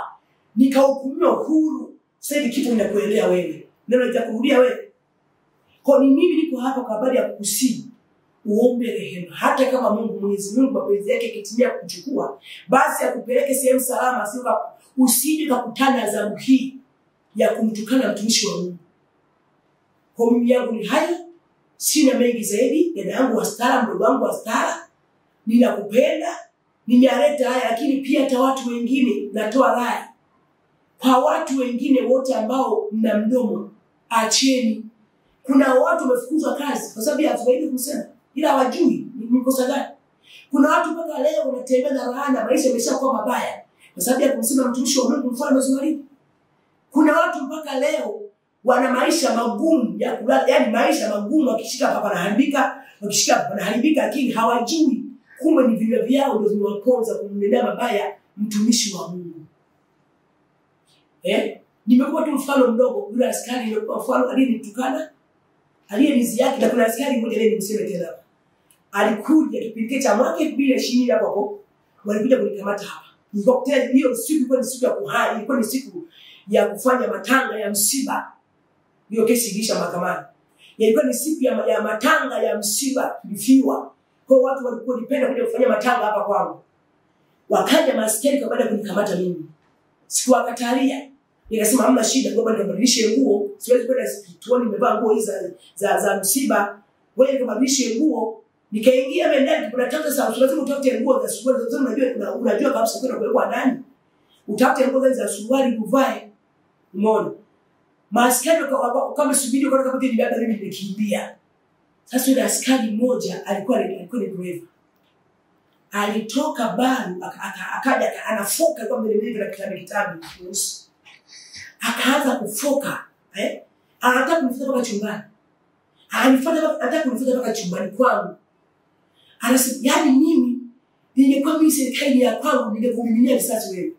nikahukumiwa huru. Sasa hivi kifo kinakuelea wewe. Neno litakurudia wewe. Kwa nini mimi niko hapa kwa habari ya kukusii uombe rehema, hata kama Mwenyezi Mungu mapenzi yake kitimia kuchukua, basi akupeleke sehemu salama, sio usije kukutana adhabu hii ya kumtukana mtumishi wa Mungu. Kwa mimi yangu ni hayo, sina mengi zaidi. Dada yangu wastara, mdogo wangu wastara, ninakupenda, nimealeta haya, lakini pia hata watu wengine natoa rai. Kwa watu wengine wote ambao mna mdomo, acheni. Kuna watu wamefukuzwa kazi kwa sababu ya Kiswahili kusema, ila hawajui ni kosa gani. Kuna watu mpaka leo wanatembea na laana, maisha yameshakuwa mabaya kwa sababu ya kumsema mtumishi wa Mungu mfano Zumaridi. Kuna watu mpaka leo wana maisha magumu ya kulala, yani maisha magumu, wakishika hapa panaharibika, wakishika hapa panaharibika, lakini hawajui kumbe ni vinywa vyao ndio vimewaponza kumnenea mabaya mtumishi wa Mungu. Nimekuwa tu mfano mdogo, yule askari ndio mfano alinitukana, aliyenizi yake, na kuna askari mmoja leo nimseme tena. Alikuja kipindi cha mwaka 2020 hapo, walikuja kunikamata hapa. Nilikuwa hiyo siku ilikuwa ni siku ya kuhani, ilikuwa ni siku ya kufanya matanga ya msiba. Hiyo kesi ilisha mahakamani. Ilikuwa ni siku ya matanga ya msiba tulifiwa. Kwa watu walikuwa wanapenda kuja kufanya matanga hapa kwangu. Wakaja maaskari kwa baada ya kunikamata mimi. Sikuwakatalia. Nikasema hamna shida, ngoja nikabadilishe nguo. Siwezi kwenda tuone nimevaa nguo hizi za msiba. Ngoja nikabadilishe nguo. Nikaingia ndani, kuna tata sana, lazima utafute nguo za suruali. Unajua kabisa kwenda kuwekwa ndani. Utafute nguo za suruali uvae. Umeona? Maaskari kama subiri kwa sababu ni dada mimi nikimbia. Sasa yule askari mmoja alikuwa ni driver. Alitoka baru akaja anafoka kwa mbele na kitabu. Akaanza kufoka, anataka kunifuata mpaka chumbani. Anataka kunifuata mpaka chumbani kwangu. Anasema, yani mimi ningekuwa mimi serikali ya kwangu ningekumiminia risasi wewe.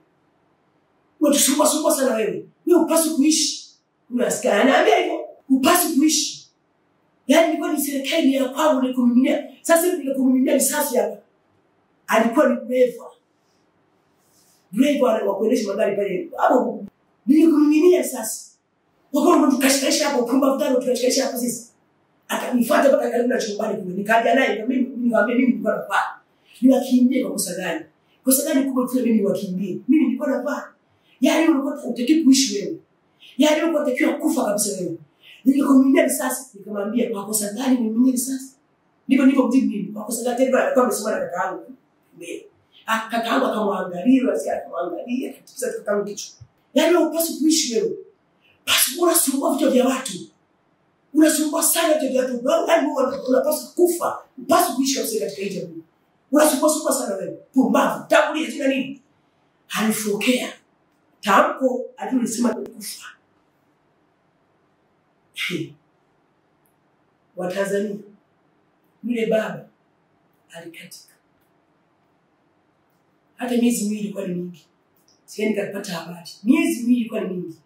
Wewe tusumba sana wewe. Wewe upaswi kuishi. Yule askari anaambia hivyo, upaswi kuishi. Yani nilikuwa ni serikali ya kwangu ningekumiminia. Sasa ningekumiminia risasi hapa. Alikuwa ni driver wa kuendesha magari pale. Hapo Nilikumiminia sasa. Wako tukashikaisha hapo kumba mtano tukashikaisha hapo sisi. Akanifuata mpaka karibu na chumbani kule. Nikaja naye mimi nikamwambia mimi nilikuwa nafaa. Niwakimbie kwa kosa gani? Kosa gani kubwa kile mimi niwakimbie? Mimi nilikuwa nafaa. Yaani ulikuwa unataka kuishi wewe. Yaani ulikuwa unatakiwa kufa kabisa wewe. Nilikumiminia risasi, nikamwambia kwa kosa gani nimiminia risasi? Ndipo mjibu mimi. Kwa kosa gani tena alikuwa amesema na kaka yangu. Kaka yangu akamwangalia, akamwangalia, akatisa kaka yangu kichwa. Yaani upasi kuishi wewe. Basi unasumbua vitu vya watu. Unasumbua sana vitu vya watu. Yaani unapaswa kufa. Upasi kuishi kabisa katika hii jamii. Unasumbua sana wewe. Pumbavu. Tangulia jina nini? Alifokea. Tamko alisema kufa. Watanzania. Yule baba alikatika. Hata miezi miwili ilikuwa ni mingi. Sieni kapata habari. Miezi miwili ilikuwa ni mingi.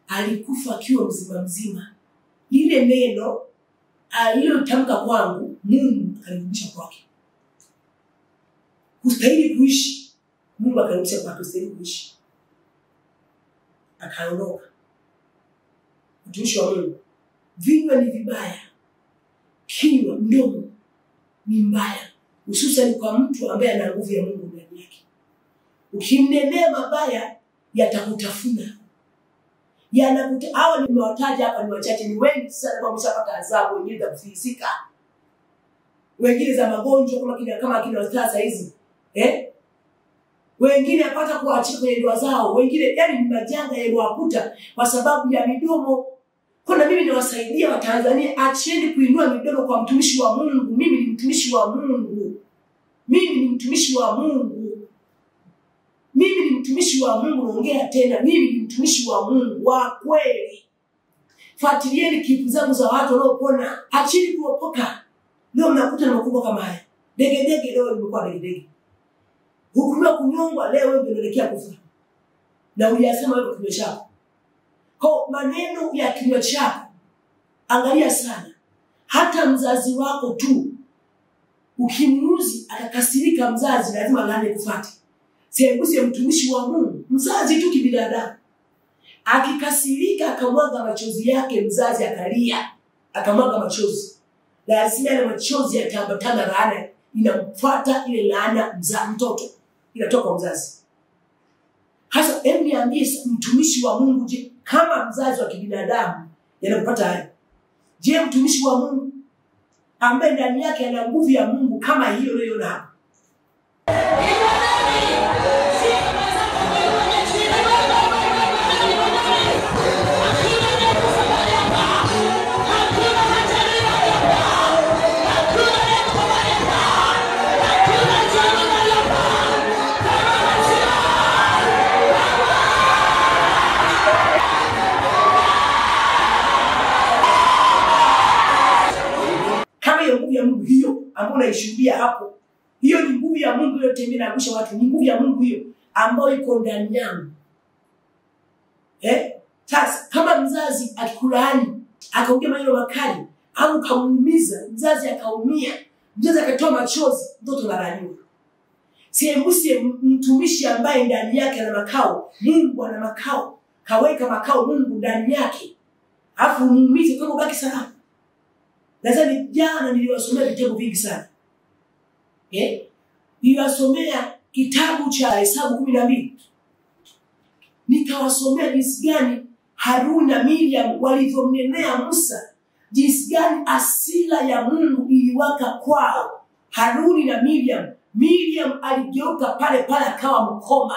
Alikufa akiwa mzima. Ile neno alilotamka kwangu, Mungu akanirudisha kwake. Kustahili kuishi, Mungu akanirudisha kwake kustahili kuishi. Akaondoka. Mtumishi wa Mungu. Vinywa ni vibaya. Kinywa, mdomo ni mbaya. Hususan kwa mtu ambaye ana nguvu ya Mungu ndani yake. Ukimnenea mabaya yatakutafuna. Hawa nimewataja hapa ni wachache, ni wengi sana kwa mshapata adhabu, wengine za kufilisika. Wengine za magonjwa kama kina sasa hizi. Wengine apata kuachia kwenye ndoa zao, wengine yani ni majanga yaliyowakuta kwa sababu ya midomo. Kuna mimi niwasaidia Watanzania, acheni kuinua midomo kwa mtumishi wa Mungu. Mimi ni mtumishi wa Mungu. Mimi ni mtumishi wa Mungu. Mimi ni mtumishi wa Mungu, naongea tena. Mimi ni mtumishi wa Mungu wa kweli. Fuatilieni klipu zangu za watu wanaopona. Acheni kuopoka. Leo mnakuta na makubwa kama haya. Dege leo nimekuwa dege. Hukumiwa kunyongwa leo wewe unaelekea kufa. Na uliyasema wewe kwa kinywa chako. Kwa maneno ya kinywa chako, angalia sana. Hata mzazi wako tu, ukimnuzi akakasirika mzazi, lazima laane kufuate. Sembuse mtumishi wa Mungu, mzazi tu kibinadamu. Akikasirika akamwaga machozi yake, mzazi akalia, akamwaga machozi. Lazima ile machozi yataambatana laana, inamfuata ile laana mtoto. Inatoka mzazi. Hasa hebu niambie mtumishi wa Mungu, je, kama mzazi wa kibinadamu yanapata haya? Je, mtumishi wa Mungu ambaye ndani yake ana nguvu ya Mungu kama hiyo unayoona hapa? Nguvu ya Mungu hiyo ambayo unaishuhudia hapo, hiyo ni nguvu ya Mungu iliyotembea na kusha watu. Ni nguvu ya Mungu hiyo ambayo iko ndani yangu. Sasa kama mzazi akikulaani, akaongea maneno makali au kamuumiza, mzazi akaumia, mzazi akatoa machozi, mtoto analaaniwa. Siembusie mtumishi ambaye ndani yake ana makao. Mungu ana makao. Kaweka makao Mungu ndani yake. Alafu muumize kama baki salama. Lazima jana niliwasomea vitabu vingi sana. Niliwasomea kitabu cha Hesabu 12. Nikawasomea jinsi gani Haruni na Miriam walivyomnenea Musa, jinsi gani asila ya Mungu iliwaka kwao. Haruni na Miriam aligeuka pale akawa mkoma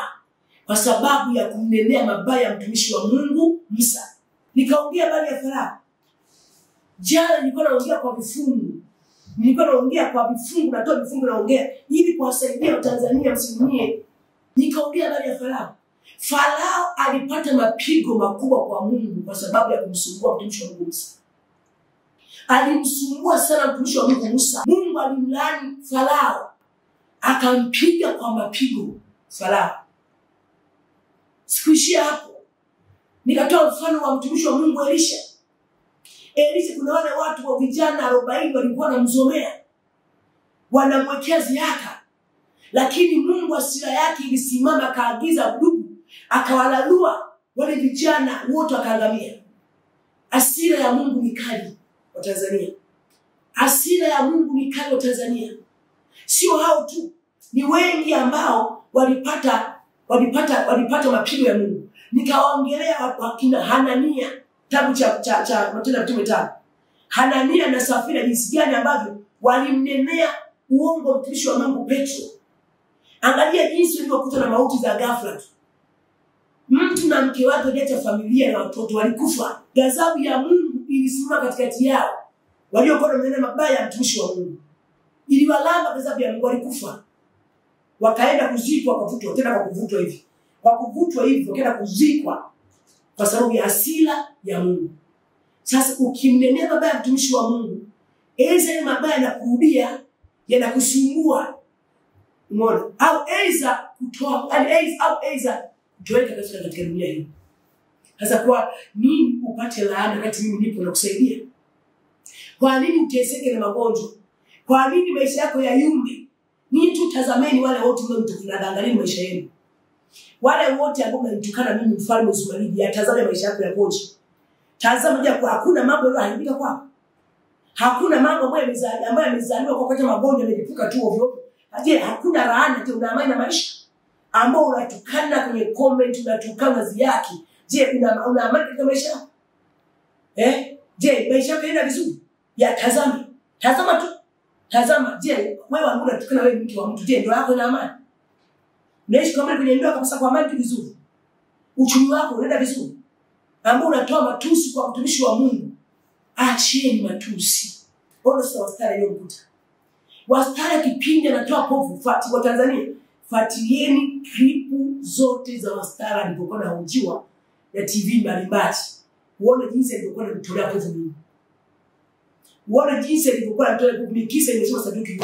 kwa sababu ya kumnenea mabaya mtumishi wa Mungu Musa. Nikaongea habari ya Farao. Jana nilikuwa naongea kwa vifungu. Natoa vifungu naongea ili kuwasaidia Watanzania msimamie. Nikaongea habari ya Farao. Farao alipata mapigo makubwa kwa Mungu kwa sababu ya kumsumbua mtumishi wa Mungu Musa. Alimsumbua sana mtumishi wa Mungu Musa. Mungu alimlaani Farao. Akampiga kwa mapigo Farao. Sikuishia hapo. Nikatoa mfano wa mtumishi wa Mungu Elisha. Kuna wale watu wa vijana 40 walikuwa wanamzomea, wanamwekea ziaka, lakini Mungu asira yake ilisimama, kaagiza dubu akawalalua wale vijana wote wakaangamia. Hasira ya Mungu ni kali wa Tanzania. Hasira ya Mungu ni kali wa Tanzania. Sio hao tu, ni wengi ambao walipata mapigo ya Mungu. Nikawaongelea wakina Hanania, kitabu cha Matendo ya Mitume 5. Hanania na Safira jinsi gani ambavyo walimnenea uongo mtumishi wa Mungu Petro. Angalia jinsi walivyokuta na mauti za ghafla tu. Mtu na mke wake waleta familia na watoto walikufa. Ghadhabu ya Mungu ilisimama katikati yao. Waliokuwa wamenena mabaya ya mtumishi wa Mungu. Iliwalamba ghadhabu ya Mungu, walikufa. Wakaenda kuzikwa, wakavutwa tena kwa kuvutwa hivi. Kwa kuvutwa hivi wakaenda kuzikwa kwa sababu ya hasira ya Mungu. Sasa ukimnenea mabaya ya mtumishi wa Mungu, eza mabaya yanakurudia, yanakusumbua. Umeona? Au eza kutoa, eza kutoweka katika dunia hii. Sasa kwa nini upate laana wakati mimi nipo na kusaidia? Kwa nini uteseke na magonjwa? Kwa nini maisha yako yayumbe? Ninyi tu tazameni wale wote mnaoangalia maisha yenu. Wale wote ambao mnatukana mimi mfalme Zumaridi, tazama maisha yako yakoje. Tazama je, hakuna mambo yanayoharibika kwako? Hakuna mambo ambayo yamezaliwa kwa kupata magonjwa yamelipuka tu ovyo. Je, hakuna laana tu na amani na maisha? Ambao unatukana kwenye comment, unatukana ziyaki. Je, una amani katika maisha? Je, maisha yako yanaenda vizuri? Ya tazama. Tazama tu. Tazama, je, wewe unatukana wewe mke wa mtu, je, ndoa yako ina amani? Unaishi kama kwenye ndoa kabisa kwa amani vizuri? Uchumi wako unaenda vizuri? Ambao unatoa matusi kwa mtumishi wa Mungu. Achieni matusi. Ona sasa wastara hiyo mkuta. Wastara kipindi anatoa povu fati wa Tanzania. Fuatilieni klipu zote za wastara alipokuwa anahojiwa ya TV mbalimbali. Uone jinsi alivyokuwa anatolea povu Mungu. Uone jinsi alivyokuwa anatolea povu mikisa imesema saduki.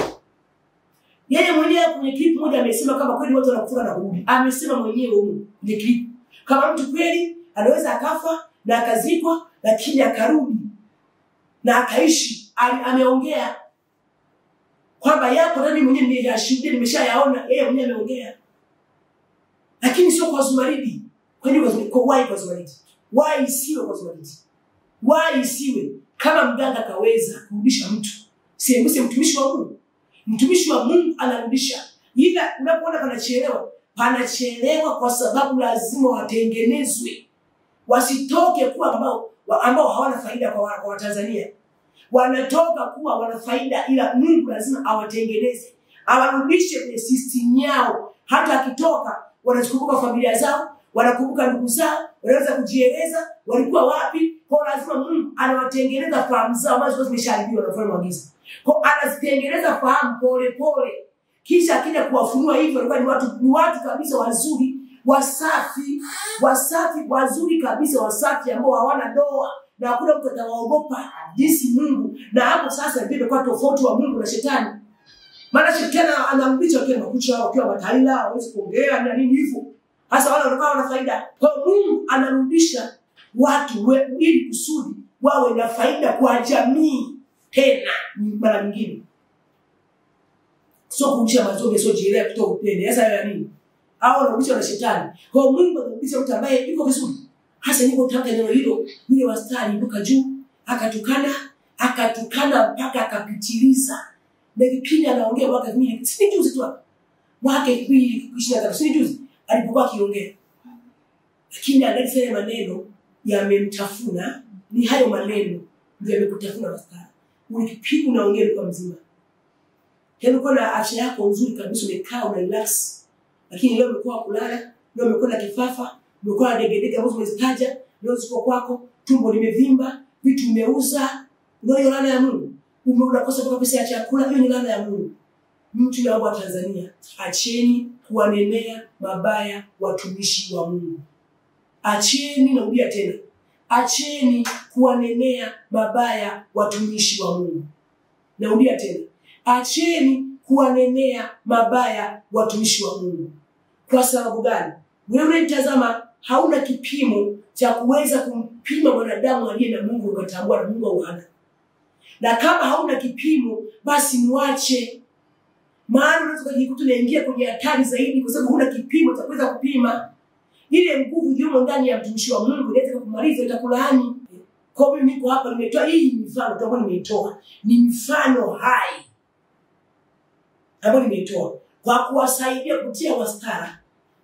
Yeye mwenyewe kwenye klipu moja amesema kama kweli watu wanakufa na kurudi. Amesema mwenyewe huko kwenye klipu. Kama mtu kweli anaweza akafa na akazikwa lakini akarudi na akaishi, ameongea kwamba yapo nani mwenyewe nimeyashuhudia, nimeshayaona, yeye mwenyewe ameongea. Lakini sio kwa Zumaridi. Kwa nini kwa Zumaridi? Why isiwe kwa Zumaridi? Why isiwe kama mganga kaweza kurudisha mtu? Siembuse mtumishi wa Mungu. Mtumishi wa Mungu anarudisha. Ila unapoona panachelewa kwa sababu lazima watengenezwe. Wasitoke kuwa ambao hawana faida kwa Watanzania. Wanatoka kuwa wana faida, ila Mungu lazima awatengeneze. Awarudishe kwenye system yao. Hata akitoka wanakumbuka familia zao, wanakumbuka ndugu zao, wanaweza kujieleza walikuwa wapi. Kwa lazima Mungu anawatengeneza fahamu zao ambazo zimeshaharibiwa na ufalme wa giza. Kwa anazitengeneza fahamu pole pole. Kisha akija kuwafunua hivyo walikuwa ni watu kabisa wazuri, wasafi, wazuri kabisa, wasafi ambao hawana doa na hakuna mtu atawaogopa jinsi Mungu. Na hapo sasa ndio kwa tofauti wa Mungu na shetani. Maana shetani anambicha kwa makucha wao kwa mataila, hawezi kuongea na nini hivyo. Hasa wale wanakuwa wana faida. Kwa Mungu anarudisha watu ili kusudi wawe na faida kwa jamii tena mara nyingine. Sio kumsha mazoge, sio jielea kutoka upende. Sasa ya nini? Hao wanarudisha na shetani. Kwa Mungu anarudisha mtu ambaye yuko vizuri. Hasa niko taka neno hilo, yule wastani mbuka juu, akatukana mpaka akapitiliza. Na kipindi anaongea mwaka 2000, si juzi tu hapa. Mwaka 2023, si juzi alipokuwa akiongea. Lakini analisema maneno yamemtafuna, ni hayo maneno ndio yamekutafuna wastani. Ukipiga unaongea kwa mzima. Yaani uko na afya yako nzuri kabisa, umekaa una relax. Lakini leo umekuwa kulala, leo umekuwa na kifafa, umekuwa na degedege ambazo umezitaja, leo ziko kwako, tumbo limevimba, vitu umeuza, ndio laana ya Mungu. Unakosa mpaka pesa ya chakula, hiyo ni laana ya Mungu. Mtu wa Tanzania, acheni kuwanenea mabaya watumishi wa Mungu. Acheni, narudia tena. Acheni kuwanenea mabaya watumishi wa Mungu. Narudia tena. Acheni kuwanenea mabaya watumishi wa Mungu. Kwa sababu gani? Wewe mtazama, hauna kipimo cha kuweza kumpima mwanadamu aliye na Mungu ukatambua na Mungu hana. Na kama hauna kipimo, basi muache. Maana unaweza kujikuta unaingia kwenye hatari zaidi kwa sababu huna kipimo cha kuweza kupima. Ile nguvu iliyo ndani ya mtumishi wa Mungu inaweza kumaliza, itakulaani. Kwa hiyo niko hapa nimetoa hii mifano ambayo nimeitoa. Ni mifano hai ambayo nimeitoa kwa kuwasaidia kutia wastara.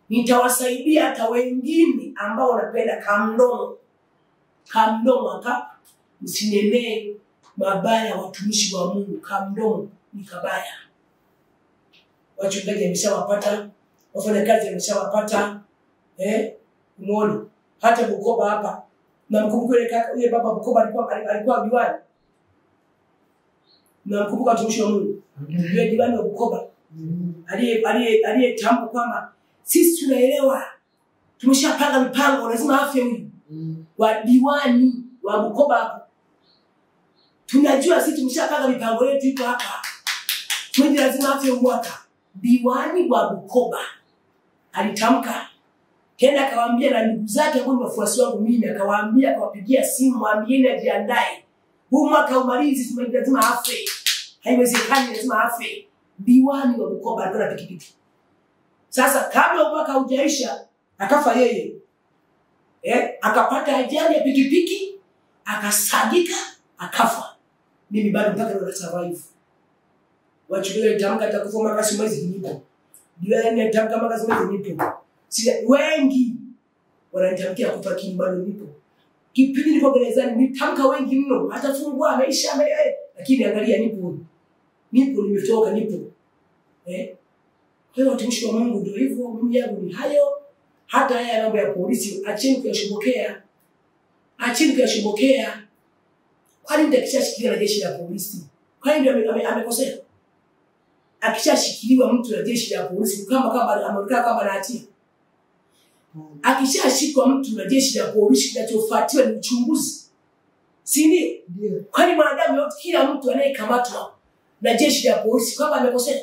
Nitawasaidia hata wengine ambao wanapenda kamdomo. Kamdomo hapa msinenee mabaya watumishi wa Mungu. Kamdomo ni kabaya. Wachungaji wameshawapata, wafanyakazi wameshawapata. Umeona? Hata Bukoba hapa. Na mkumbuka yule baba Bukoba alikuwa diwani. Na mkumbuka mtumishi wa Mungu. Yule diwani wa Bukoba. Aliyetamka kwamba sisi tunaelewa. Tumeshapanga mipango, lazima afya huyu. Wa diwani wa Bukoba hapa. Tunajua sisi tumeshapanga mipango yetu iko hapa. Twende lazima afya mwaka. Diwani wa Bukoba alitamka. Kenda akawaambia na ndugu zake ambao ni wafuasi wangu mimi, akawaambia, akawapigia simu, mwambieni ajiandae. Huu mwaka umalizi lazima afe. Haiwezekani, lazima afe. Diwani wa Bukoba alikuwa na pikipiki. Sasa kabla mwaka hujaisha akafa yeye. Akapata ajali ya pikipiki, akasagika, akafa. Mimi bado mpaka leo na survive. Wachukue nitamka atakufa mwaka si mwezi nipo. Diwani nitamka mwaka si mwezi nipo. Sija wengi wananitamkia kufa kini bado nipo. Kipindi niko gerezani nitamka wengi mno, hata fungua maisha lakini angalia nipo. Nipo nimetoka nipo. Kwa hiyo watumishi wa Mungu ndio hivyo, mimi yangu ni hayo. Hata haya mambo ya polisi acheni kuyashobokea. Acheni kuyashobokea. Kwani ndio kishashikilia na jeshi la polisi? Kwani ndio amekosea? Akishashikiliwa mtu na jeshi la polisi kama amekaa kama na hatia. Akishashikwa mtu na jeshi la polisi kinachofuatiwa ni uchunguzi. Si ndio? Kwani mwanadamu yote, kila mtu anayekamatwa na jeshi la polisi kama amekosea?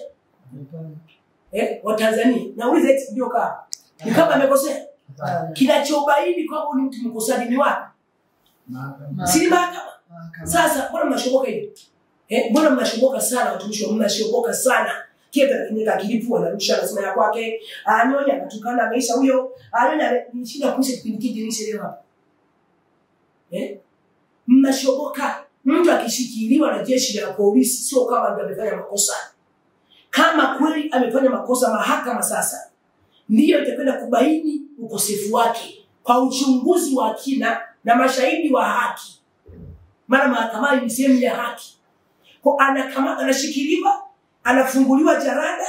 Wa Tanzania nauliza eti ndio ni kama amekosea? Kinachobaini kwamba ni mtu mkosaji ni wapi? Si mahakama. Sasa mbona mnashoboka hivi? Mbona mnashoboka sana watumishi wa Mungu, mnashoboka sana? Kieta kinika kilipu anarusha nasema ya kwake, anyonya anatukana maisha huyo, anyonya nishinda kuisha kipindi kije niselewa hapa. Mnashoboka. Mtu akishikiliwa na jeshi la polisi sio kama ndio amefanya makosa. Kama kweli amefanya makosa, mahakama sasa ndiyo itakwenda kubaini ukosefu wake kwa uchunguzi wa kina na mashahidi wa haki. Maana mahakama ni sehemu ya haki. Kwa anashikiliwa, anafunguliwa jarada,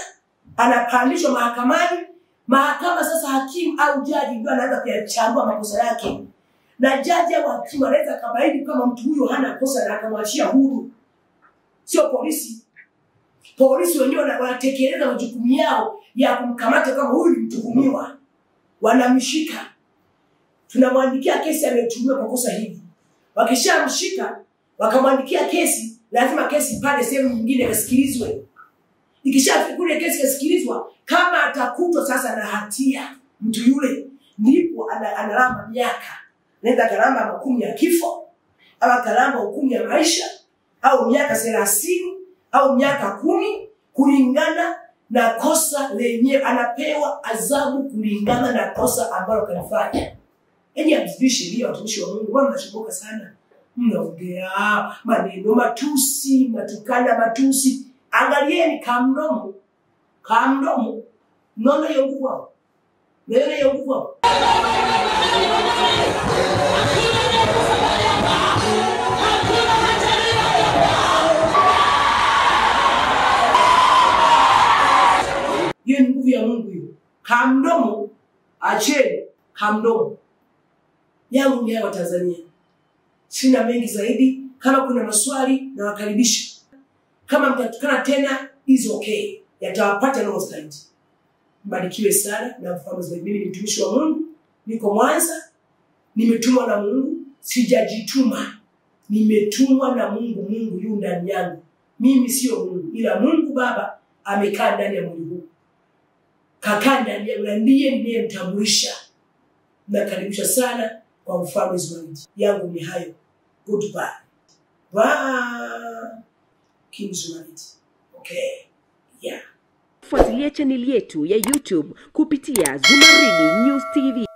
anapandishwa mahakamani. Mahakama sasa, hakimu au jaji ndio anaanza kuyachambua makosa yake. Na jaji au hakimu anaweza kubaini kama mtu huyo hana kosa na akamwachia huru. Sio polisi. Polisi wenyewe wanatekeleza majukumu yao ya kumkamata kama huyu ni mtuhumiwa. Wanamshika. Tunamwandikia kesi ametuhumiwa kwa kosa hili. Wakishamshika, wakamwandikia kesi, lazima kesi pale sehemu nyingine kasikilizwe. Ikishafika kule kesi kasikilizwa, kama atakutwa sasa na hatia mtu yule, ndipo analamba miaka. Nenda kalamba hukumu ya kifo, au kalamba hukumu ya maisha, au miaka 30 au miaka 10 kulingana na kosa lenyewe. Anapewa adhabu kulingana na kosa ambalo kalifanya. Abisbishi watumishi wa Mungu bwana mnashoboka sana. Mnaongea maneno matusi, matukana matusi. Angalieni kamdomo. Kamdomo. Naona hiyo nguvu hapo. Naona hiyo nguvu hapo. Hiyo ni nguvu ya Mungu hiyo. Kamdomo, acheni kamdomo. Yangu ni wa Tanzania. Sina mengi zaidi. Kama kuna maswali na wakaribisha. Kama mtatukana tena is okay. Yatawapata no style. Mbarikiwe sana na mfano zaidi. Mimi ni mtumishi wa Mungu. Niko Mwanza. Nimetumwa na Mungu. Sijajituma. Nimetumwa na Mungu. Mungu yu ndani yangu. Mimi sio Mungu, ila Mungu Baba amekaa ndani ya mwili huu. Kakaa ndani yangu, ndiye ninayemtambulisha. Nakaribisha sana kwa mfano zaidi. Yangu ni hayo. Goodbye. Bye. Kimzumariti. Okay. Yeah. Fuatilia chaneli yetu ya YouTube kupitia Zumaridi News TV.